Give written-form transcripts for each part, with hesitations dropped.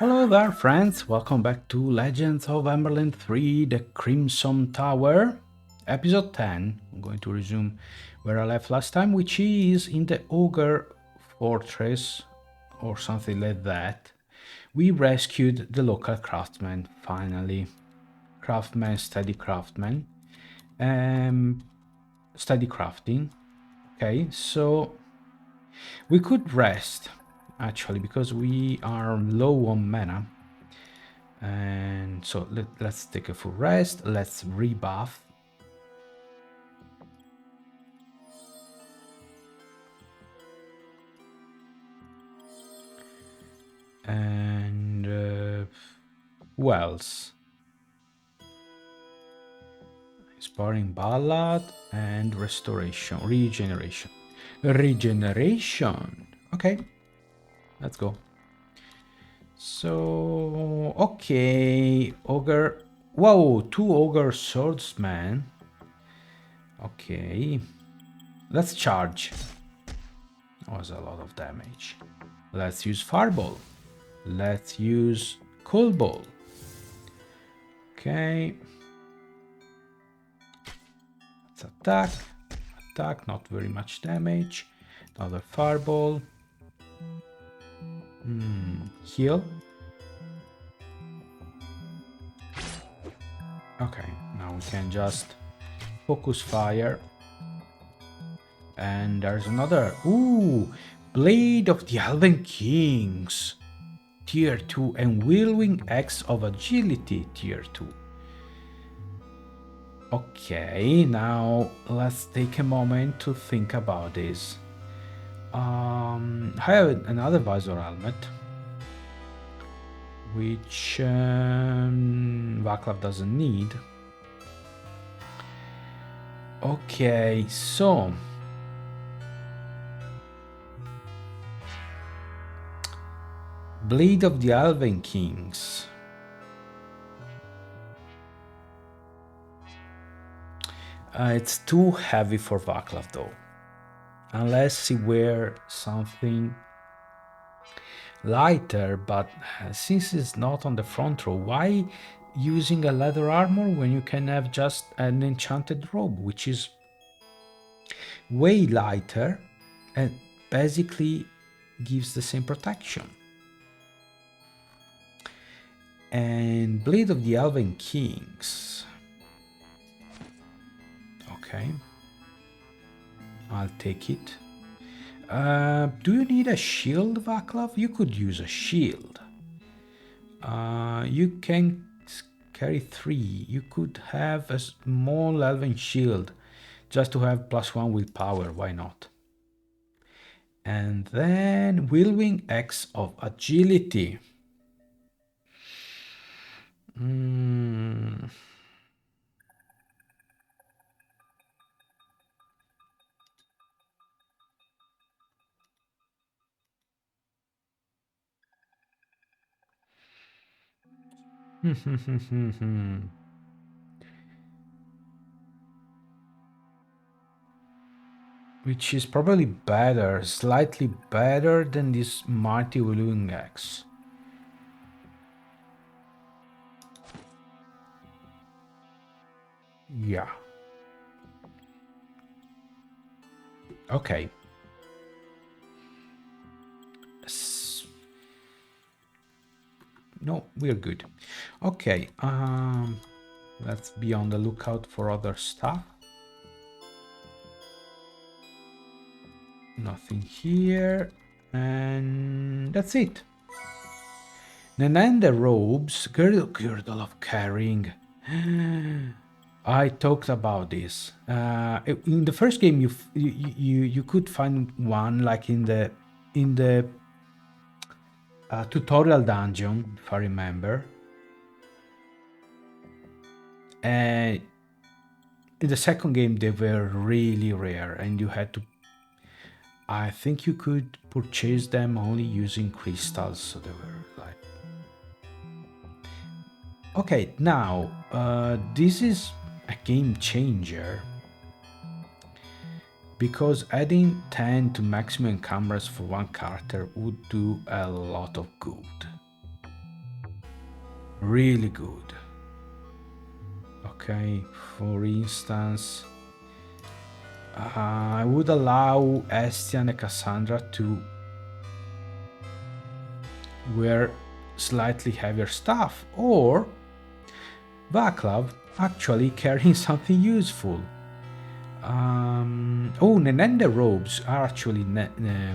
Hello there, friends. Welcome back to Legends of Amberland 3, The Crimson Tower, episode 10. I'm going to resume where I left last time, which is in the Ogre Fortress or something like that. We rescued the local craftsman, finally. Steady craftsman. Steady crafting. Okay, so we could rest, actually, because we are low on mana. And so let's take a full rest. Let's rebuff. And who else? Inspiring Ballad and Restoration. Regeneration. Okay, let's go. So, okay, Ogre. Whoa, 2 Ogre Swordsmen. Okay, let's charge. That was a lot of damage. Let's use Fireball. Let's use Cold Ball. Okay. Let's attack. Attack, not very much damage. Another Fireball. Heal. Okay, now we can just focus fire. And there's another. Ooh! Blade of the Elven Kings. Tier 2 and Whirlwind Axe of Agility. Tier 2. Okay, now let's take a moment to think about this. I have another visor helmet, which Vaclav doesn't need. Okay, so Blade of the Elven Kings. It's too heavy for Vaclav though. Unless he wear something lighter, but since it's not on the front row, why using a leather armor when you can have just an enchanted robe, which is way lighter and basically gives the same protection? And Blade of the Elven Kings. Okay, I'll take it. Do you need a shield, Vaclav? You could use a shield. You can carry 3. You could have a small elven shield just to have +1 willpower. Why not? And then Whirlwind Axe of Agility. Which is probably better, slightly better than this mighty Whirlwind Axe. Yeah. Okay. No, we're good. Okay. Let's be on the lookout for other stuff. Nothing here. And that's it. Then the robes. Girdle of carrying. I talked about this. In the first game, you could find one like in the tutorial dungeon, if I remember. And in the second game, they were really rare, and you had to. I think you could purchase them only using crystals, so they were like. Okay, now this is a game changer. Because adding 10 to maximum encumbrance for one character would do a lot of good. really good. Okay, for instance, I would allow Estian and Cassandra to wear slightly heavier stuff, or Vaclav actually carrying something useful. Oh, Nenende robes are actually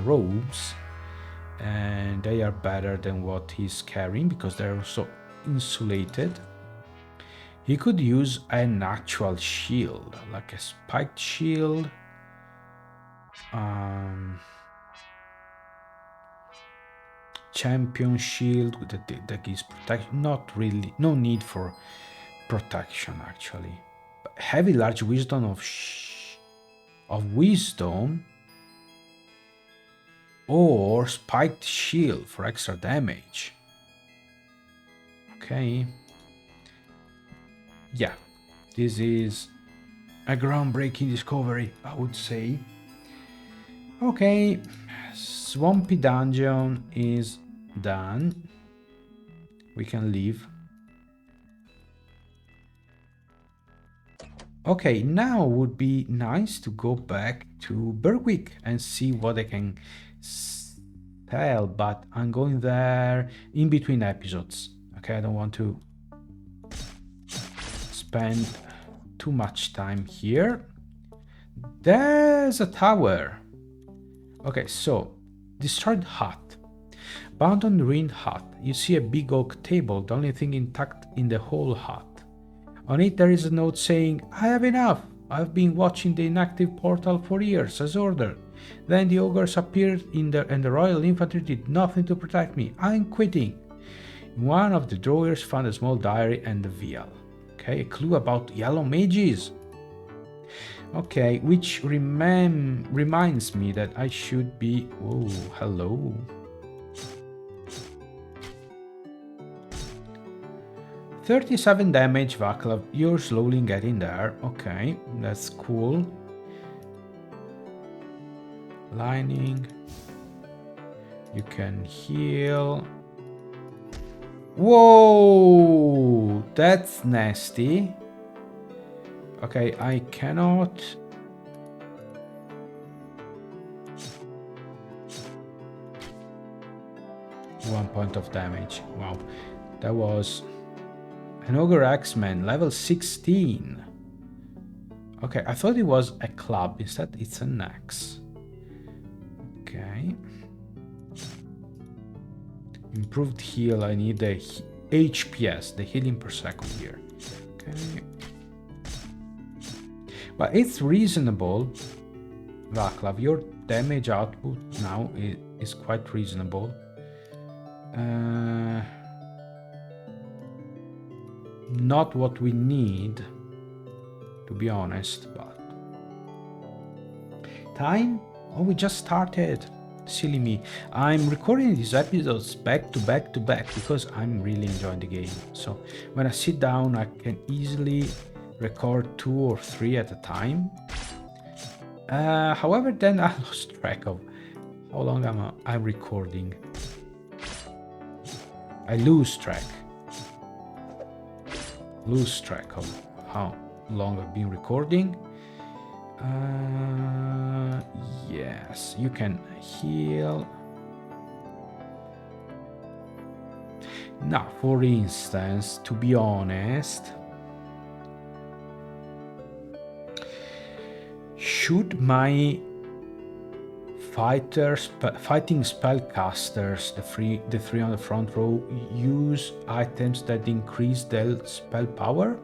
robes, and they are better than what he's carrying because they're also insulated. He could use an actual shield, like a spiked shield. Champion shield that gives protection. Not really, no need for protection actually. But heavy large wisdom of wisdom, or spiked shield for extra damage. Okay. Yeah, this is a groundbreaking discovery, I would say. Okay, Swampy Dungeon is done. We can leave. Okay, now would be nice to go back to Berwick and see what I can tell, but I'm going there in between episodes. Okay, I don't want to spend too much time here. There's a tower. Okay, so destroyed hut. Abandoned ruined hut. You see a big oak table, the only thing intact in the whole hut. On it there is a note saying, "I have enough. I've been watching the inactive portal for years, as ordered. Then the ogres appeared and the royal infantry did nothing to protect me. I'm quitting." One of the drawers found a small diary and a vial. Okay, a clue about yellow mages. Okay, which reminds me that I should be... Oh, hello. $37 damage, Vaclav. You're slowly getting there. Okay, that's cool. Lining. You can heal. Whoa! That's nasty. Okay, I cannot... One point of damage. Wow. That was... An Ogre X-Men, level 16. Okay, I thought it was a club. Instead, it's an axe. Okay. Improved heal. I need the HPS, the healing per second here. Okay. But it's reasonable. Vaclav, your damage output now is quite reasonable. Not what we need, to be honest, but... Time? Oh, we just started. Silly me. I'm recording these episodes back to back to back because I'm really enjoying the game. So when I sit down, I can easily record 2 or 3 at a time. However, then I lost track of how long I'm recording. I lose track of how long I've been recording. Yes, you can heal. Now, for instance, to be honest, should my fighting spellcasters, the three on the front row, use items that increase their spell power?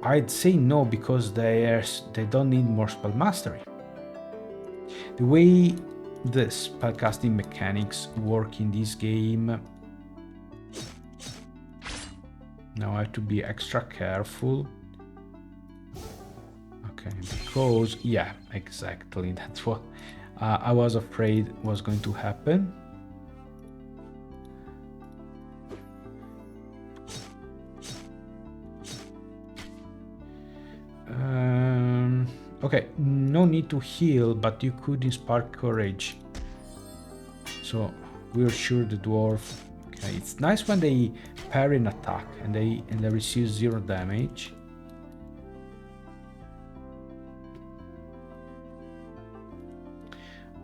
I'd say no, because they don't need more spell mastery. The way the spellcasting mechanics work in this game, now I have to be extra careful. Okay, because, yeah, exactly, that's what I was afraid was going to happen. Okay, no need to heal, but you could inspire courage. So we're sure the dwarf Okay, it's nice when they parry an attack and they receive 0 damage.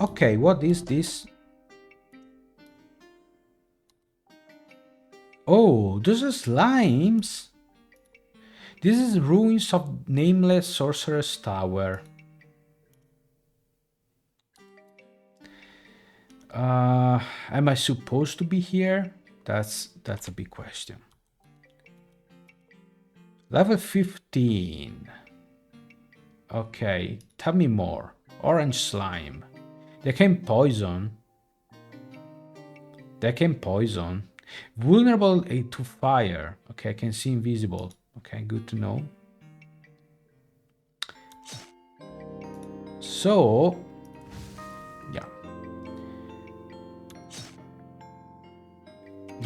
Okay, what is this? Oh, those are slimes. This is ruins of nameless sorcerer's tower. Am I supposed to be here? That's a big question. Level 15. Okay, tell me more. Orange slime. They can poison. They can poison. Vulnerable to fire. Okay, I can see invisible. Okay, good to know. So, yeah.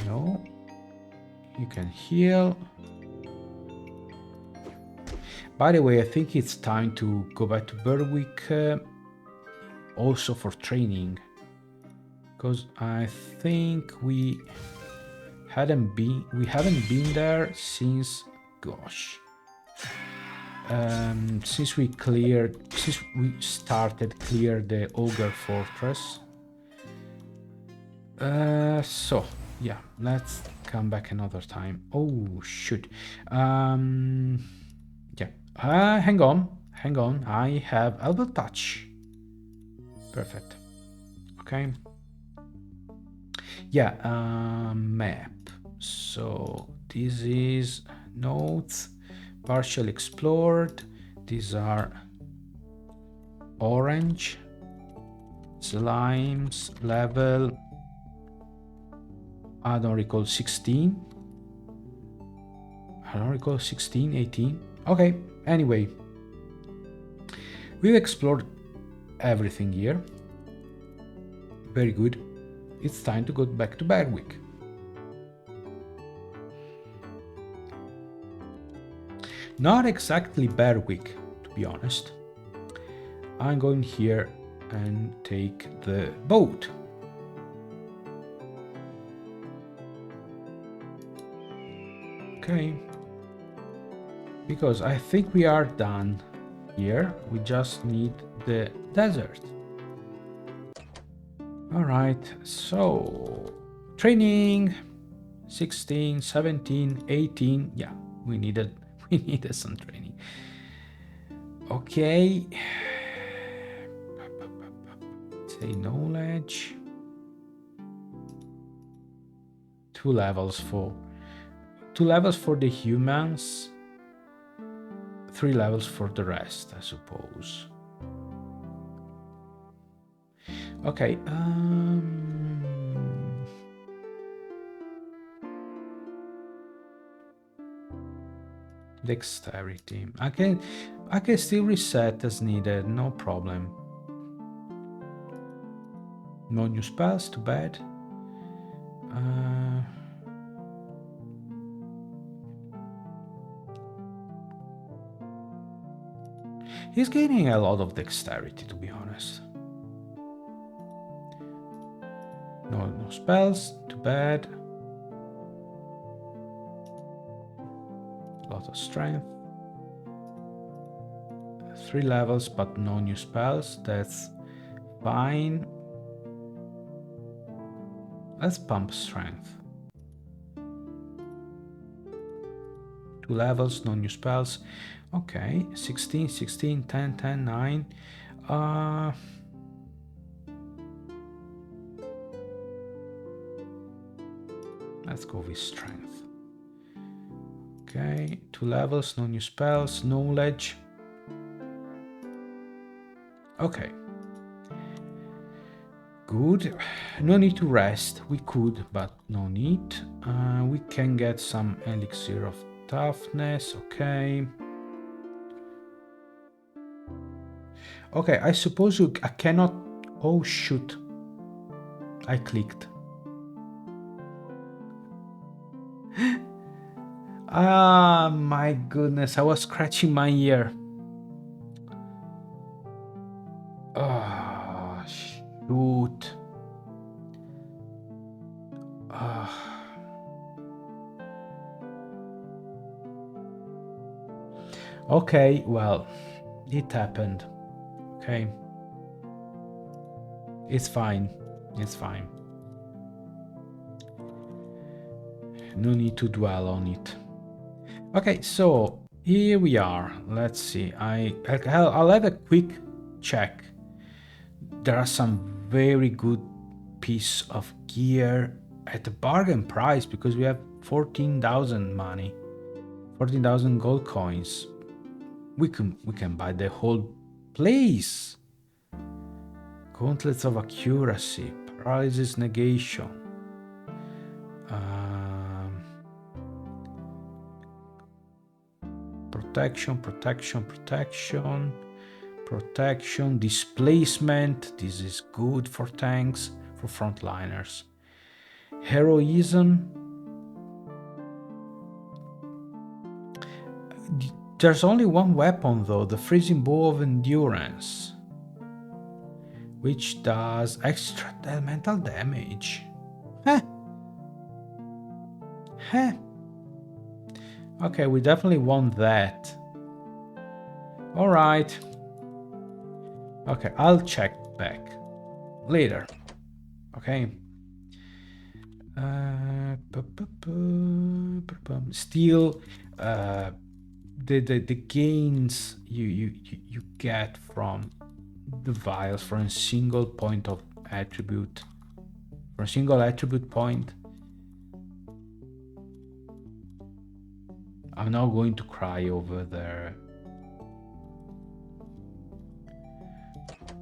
No. You can heal. By the way, I think it's time to go back to Berwick, also for training, because I think we haven't been there since, gosh, since we started clear the ogre fortress. So yeah, let's come back another time. Oh shoot. Yeah. Hang on. I have elbow touch. Perfect. Okay. Yeah. Map. So this is nodes, partially explored. These are orange slimes, level, I don't recall, 16. I don't recall 16, 18. Okay, anyway. We've explored everything here. Very good. It's time to go back to Berwick. Not exactly Berwick, to be honest. I'm going here and take the boat. Okay. Because I think we are done here. We just need the desert. Alright, so training 16, 17, 18. Yeah, we needed some training. Okay. Say knowledge. 2 levels for the humans. 3 levels for the rest, I suppose. Okay. Dexterity. I can still reset as needed, no problem. No new spells, too bad. He's gaining a lot of dexterity, to be honest. No spells, too bad. A lot of strength. 3 levels, but no new spells. That's fine. Let's pump strength. 2 levels, no new spells. Okay, 16, 16, 10, 10, 9. Let's go with strength. Okay, 2 levels, no new spells, knowledge. Okay. Good. No need to rest. We could, but no need. We can get some elixir of toughness. Okay. Okay, I suppose I cannot... Oh, shoot. I clicked. Ah, my goodness. I was scratching my ear. Oh, shoot. Okay, well, it happened. Okay. It's fine. It's fine. No need to dwell on it. Okay, so here we are. Let's see. I'll have a quick check. There are some very good piece of gear at a bargain price because we have 14,000 money, 14,000 gold coins. We can buy the whole place. Gauntlets of accuracy, paralysis negation. Protection, protection, protection, protection, displacement. This is good for tanks, for frontliners. Heroism. There's only one weapon though, the freezing bow of endurance, which does extra elemental damage. Huh. Huh. Okay, we definitely want that. All right. Okay, I'll check back later. Okay. Still, the gains you get from the vials for a single point of attribute, for a single attribute point. I'm not going to cry over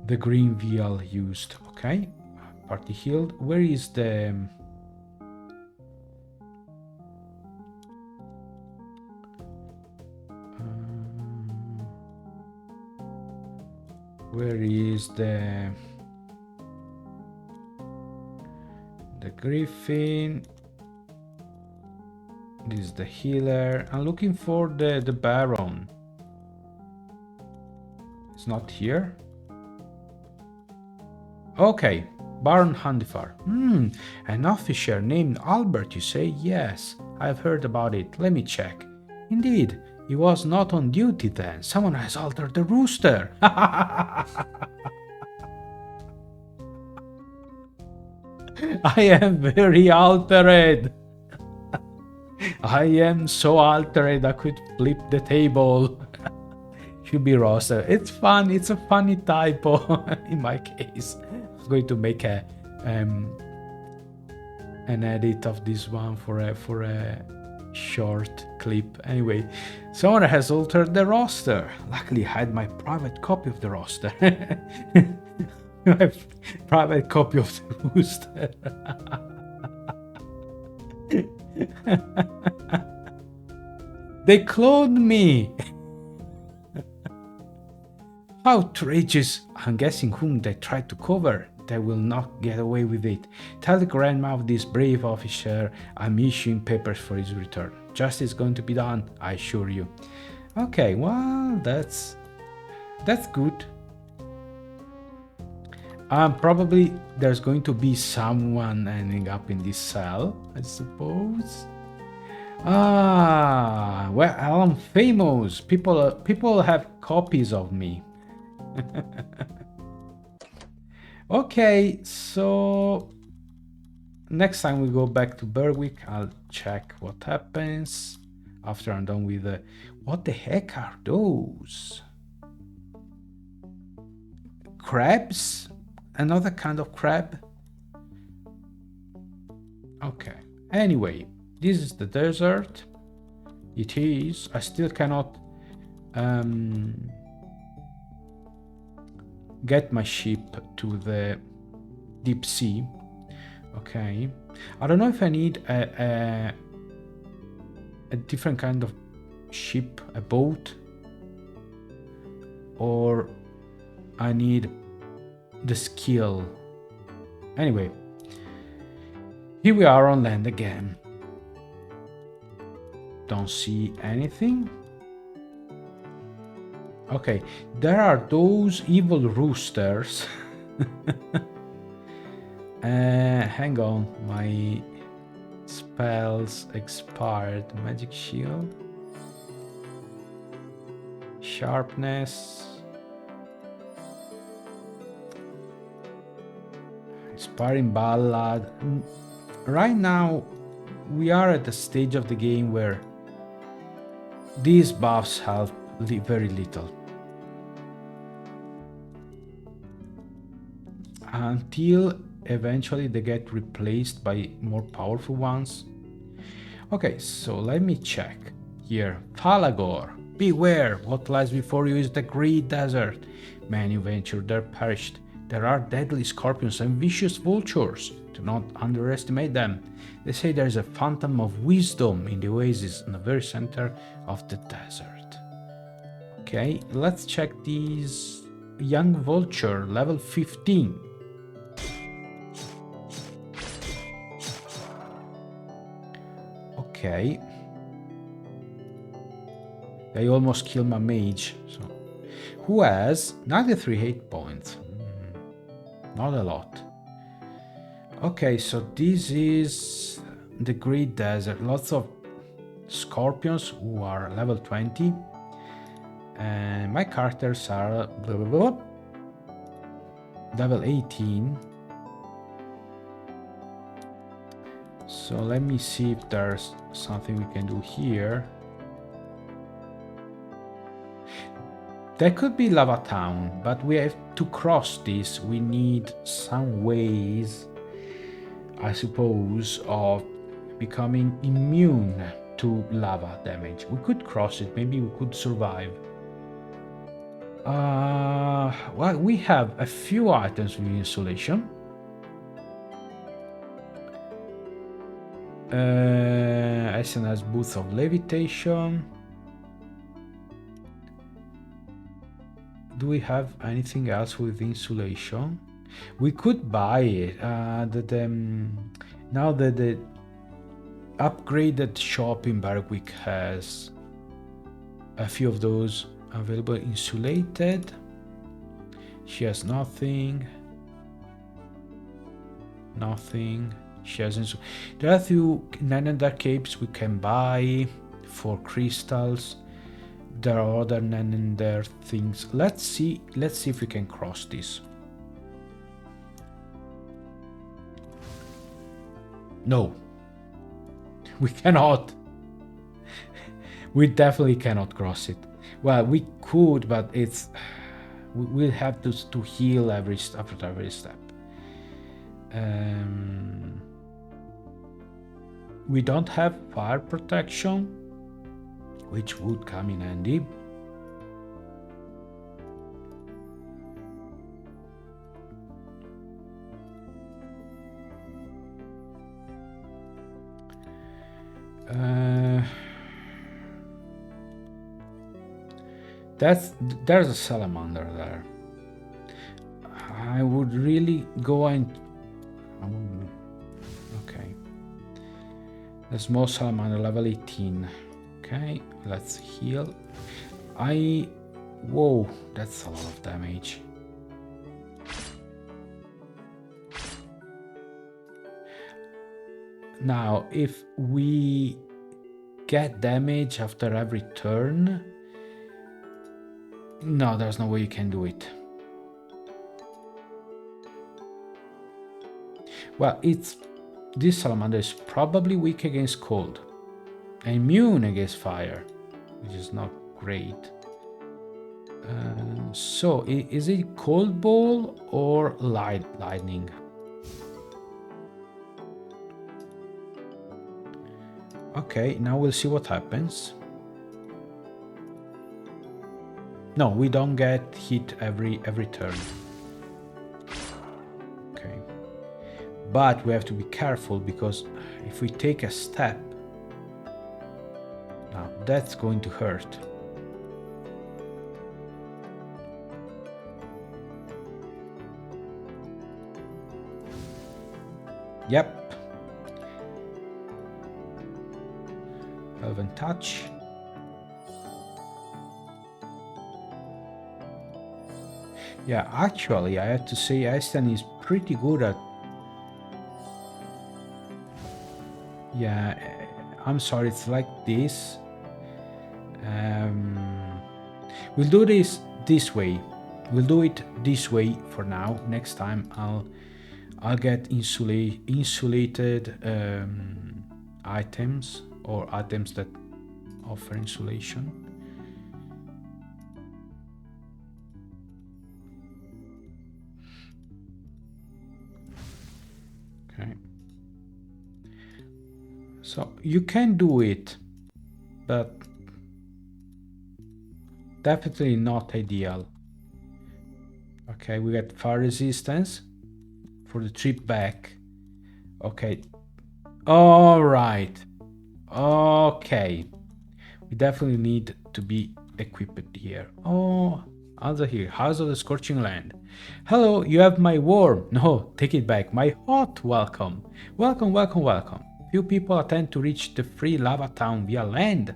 the green vial used. Okay, party healed. Where is the where is the griffin? This is the healer. I'm looking for the baron. It's not here. Okay, Baron Handifar. An officer named Albert, you say? Yes, I've heard about it. Let me check. Indeed, he was not on duty then. Someone has altered the rooster. I am very altered. I am so altered I could flip the table. Should be roster. It's fun. It's a funny typo in my case. I'm going to make a an edit of this one for a short clip. Anyway, someone has altered the roster. Luckily, I had my private copy of the roster. My private copy of the rooster. They cloned me. Outrageous. I'm guessing whom they tried to cover. They will not get away with it. Tell the grandma of this brave officer I'm issuing papers for his return. Justice is going to be done, I assure you. Okay, well, that's good. Probably there's going to be someone ending up in this cell, I suppose. Well, I'm famous. People have copies of me. Okay, so next time we go back to Berwick, I'll check what happens after I'm done with the... What the heck are those? Crabs? Another kind of crab? Okay, anyway, this is the desert. It is. I still cannot get my ship to the deep sea. Okay, I don't know if I need a different kind of ship, a boat, or I need the skill. Anyway, here we are on land again. Don't see anything. Okay, there are those evil roosters. Hang on, my spells expired. Magic shield. Sharpness. Inspiring Ballad. Right now, we are at the stage of the game where these buffs help very little. Until eventually they get replaced by more powerful ones. Okay, so let me check here. Falagor, beware, what lies before you is the great desert. Man who ventured there perished. There are deadly scorpions and vicious vultures. Do not underestimate them. They say there is a phantom of wisdom in the oasis in the very center of the desert. Okay, let's check these. Young vulture, level 15. Okay. They almost killed my mage. So, who has 93 hit points? Not a lot. Okay, so this is the Great Desert. Lots of scorpions who are level 20. And my characters are level 18. So let me see if there's something we can do here. There could be Lava Town, but we have to cross this. We need some ways, I suppose, of becoming immune to lava damage. We could cross it, maybe we could survive. Well, we have a few items with insulation. Essen has boots of levitation. Do we have anything else with insulation? We could buy it. Now the upgraded shop in Berwick has a few of those available. Insulated. She has nothing. Nothing. She has there are a few Nanendar capes we can buy for crystals. There are other Nanendar things. Let's see if we can cross this. No. We cannot. We definitely cannot cross it. Well, we could, but we'll have to heal after every step. We don't have fire protection, which would come in handy. There's a salamander there. I would really go and okay. The small salamander, level 18. Okay, let's heal. Whoa, that's a lot of damage. Now, if we get damage after every turn, no, there's no way you can do it. Well, this salamander is probably weak against cold, immune against fire, which is not great. So, is it cold ball or lightning? Okay, now we'll see what happens. No, we don't get hit every turn. Okay. But we have to be careful, because if we take a step, now that's going to hurt. Yep. Elven touch. Yeah, actually, I have to say Aston is pretty good at... Yeah, I'm sorry, it's like this. We'll do this way. We'll do it this way for now. Next time I'll get insulated items, or items that offer insulation. Okay. So you can do it, but definitely not ideal. Okay, we got fire resistance for the trip back. Okay. All right. Okay. We definitely need to be equipped here. Oh, answer here. House of the Scorching Land. Hello, you have my warm, no, take it back, my hot welcome. Welcome, welcome, welcome. Few people attempt to reach the free lava town via land.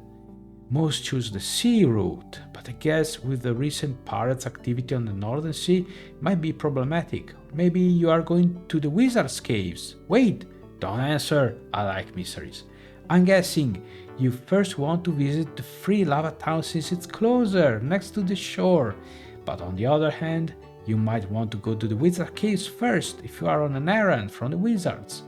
Most choose the sea route, but I guess with the recent pirates' activity on the Northern Sea, it might be problematic. Maybe you are going to the Wizard's Caves. Wait, don't answer, I like mysteries. I'm guessing you first want to visit the free lava town since it's closer, next to the shore. But on the other hand, you might want to go to the Wizard's Caves first if you are on an errand from the Wizards.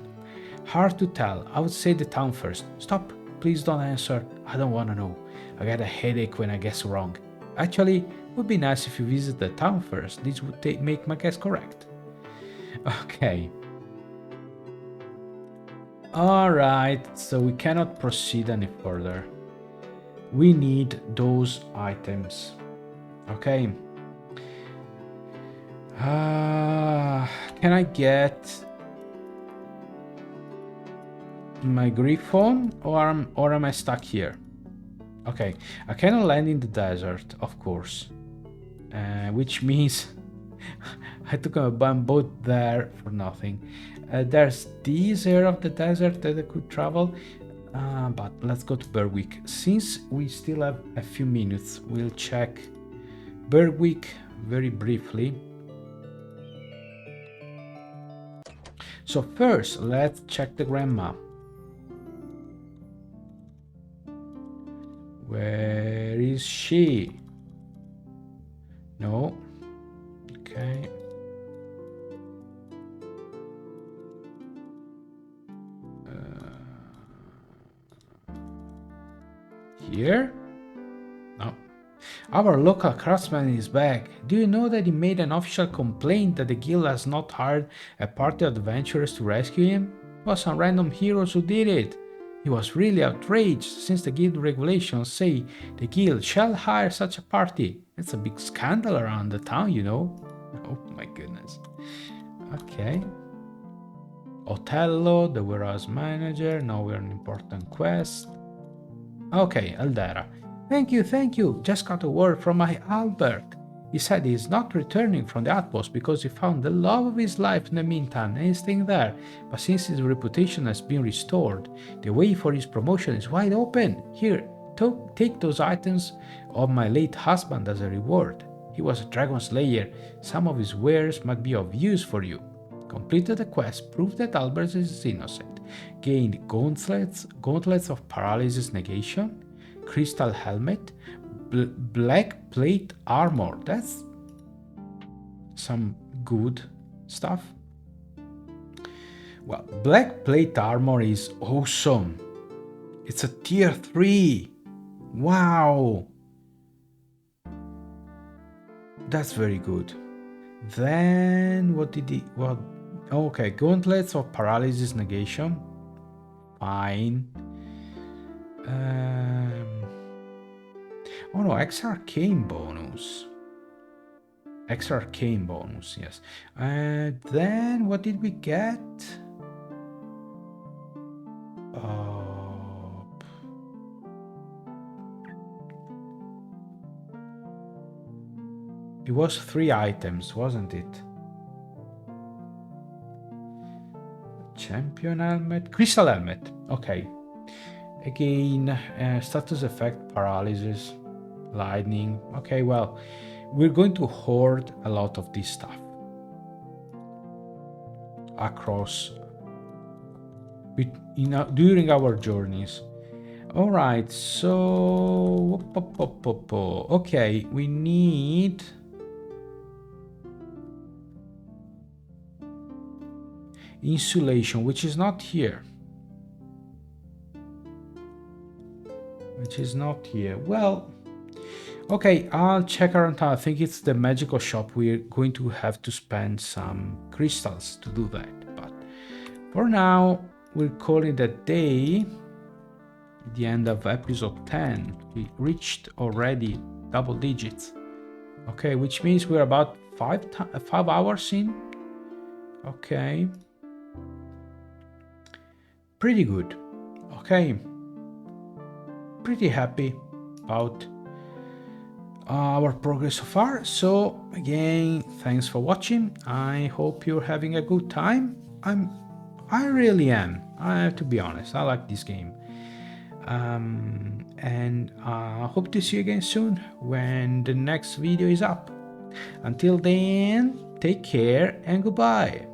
Hard to tell, I would say the town first. Stop, please don't answer, I don't want to know. I get a headache when I guess wrong. Actually, it would be nice if you visit the town first. This would make my guess correct. Okay. Alright, so we cannot proceed any further. We need those items. Okay. Can I get my Griffon, or am I stuck here? Okay, I cannot land in the desert, of course, which means I took a boat there for nothing. There's this area of the desert that I could travel, but let's go to Berwick. Since we still have a few minutes, we'll check Berwick very briefly. So first, let's check the grandma. Where is she? No. Okay. Here? No. Our local craftsman is back. Do you know that he made an official complaint that the guild has not hired a party of adventurers to rescue him? It was some random heroes who did it. He was really outraged, since the guild regulations say the guild shall hire such a party. It's a big scandal around the town, you know. Oh my goodness. Okay. Othello, the warehouse manager. Now we're on an important quest. Okay, Eldera. Thank you. Just got a word from my Albert. He said he is not returning from the outpost because he found the love of his life in the meantime and is staying there. But since his reputation has been restored, the way for his promotion is wide open. Here, take those items of my late husband as a reward. He was a dragon slayer. Some of his wares might be of use for you. Completed the quest, proved that Albert is innocent. Gained gauntlets of paralysis negation, crystal helmet, black plate armor. That's some good stuff. Well, black plate armor is awesome. It's a tier 3. Wow. That's very good. Then what did he... Well, okay, gauntlets of paralysis negation. Fine. Oh no, extra arcane bonus. Extra arcane bonus, yes. And then what did we get? It was 3 items, wasn't it? Champion helmet, crystal helmet. Okay. Again, status effect, paralysis, lightning. Okay, well, we're going to hoard a lot of this stuff across during our journeys. All right, so okay, we need insulation, which is not here. Well, okay, I'll check around town. I think it's the magical shop. We're going to have to spend some crystals to do that. But for now, we're calling it a day. At the end of episode 10, we reached already double digits. Okay, which means we're about 5 hours in. Okay. Pretty good. Okay. Pretty happy about our progress so far. So again, thanks for watching. I hope you're having a good time. I really am. I have to be honest. I like this game. And I hope to see you again soon when the next video is up. Until then, take care and goodbye.